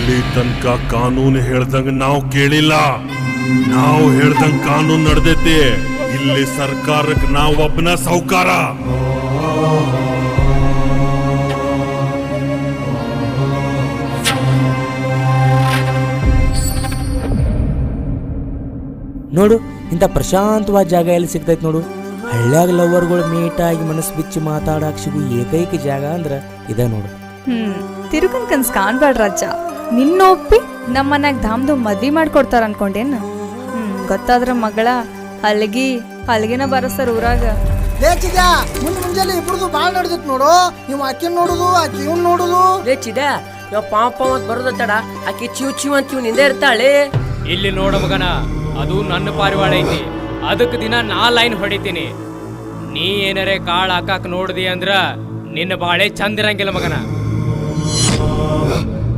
ಇಲ್ಲಿ ತನಕ ಕಾನೂನು ಹೇಳ್ದಂಗ ನಾವು ಕೇಳಿಲ್ಲ. ನಾವು ಹೇಳ್ದಂಗ ಕಾನೂನು ನಡೆದೈತಿ. ಇಲ್ಲಿ ಸರ್ಕಾರಕ್ಕೆ ನಾವು ಒಬ್ಬನ ಸೌಕಾರ. ನೋಡು, ಇಂಥ ಪ್ರಶಾಂತವಾದ ಜಾಗ ಎಲ್ಲಿ ಸಿಗ್ತೈತಿ ನೋಡು. ಹಳ್ಳ್ಯಾಗ ಲವರ್ಗಳು ಮೀಟಾಗಿ ಮನಸ್ಸು ಬಿಚ್ಚಿ ಮಾತಾಡಕ್ ಸಿಗು ಏಕೈಕ ಜಾಗ ಅಂದ್ರ ಇದ ನೋಡು. ತಿರುಗನ್ ಕನ್ಸ್ ಕಾಣ್ಬೇಡ ರಾಜ. ನಿನ್ನ ಒಪ್ಪಿ ನಮ್ಮ ಮನ್ಯಾಗ ಧಾಮ್ದು ಮದ್ವಿ ಮಾಡ್ಕೊಡ್ತಾರ ಅನ್ಕೊಂಡೇನ್? ಗೊತ್ತಾದ್ರ ಮಗಳ ಅಲ್ಗಿನ ಬರಸ್ತಾರ ಊರಾಗ. ಲೇಚಿದ್ಯಾ ಮುಂಜಾನೆ ಇಬ್ರದು ಬಾಳ್ ನಡೆದಿತ್ತು ನೋಡು. ನೀವು ಆಕಿನ್ ನೋಡುದು, ಆಕಿ ಇವ್ನ್ ನೋಡುದು. ಲೇಚಿದ್ಯಾ ಯಾವ ಪಾಪ ಅಂತ ಬರೋದತ್ತಡ ಆಕಿ ಚಿವ್ ಅಂತ ಇವ್ ನಿಂದೆ ಇರ್ತಾಳೆ. ಇಲ್ಲಿ ನೋಡ ಮಗನ, ಅದು ನನ್ನ ಪಾರಿವಾಳ ಐತಿ. ಅದಕ್ಕೆ ದಿನ ನಾ ಲೈನ್ ಹೊಡಿತೀನಿ. ನೀ ಏನರೇ ಕಾಳು ಹಾಕಾಕ ನೋಡ್ದಿ ಅಂದ್ರ ನಿನ್ನ ಬಾಳೆ ಚಂದಿರಂಗಿಲ್ಲ ಮಗನ.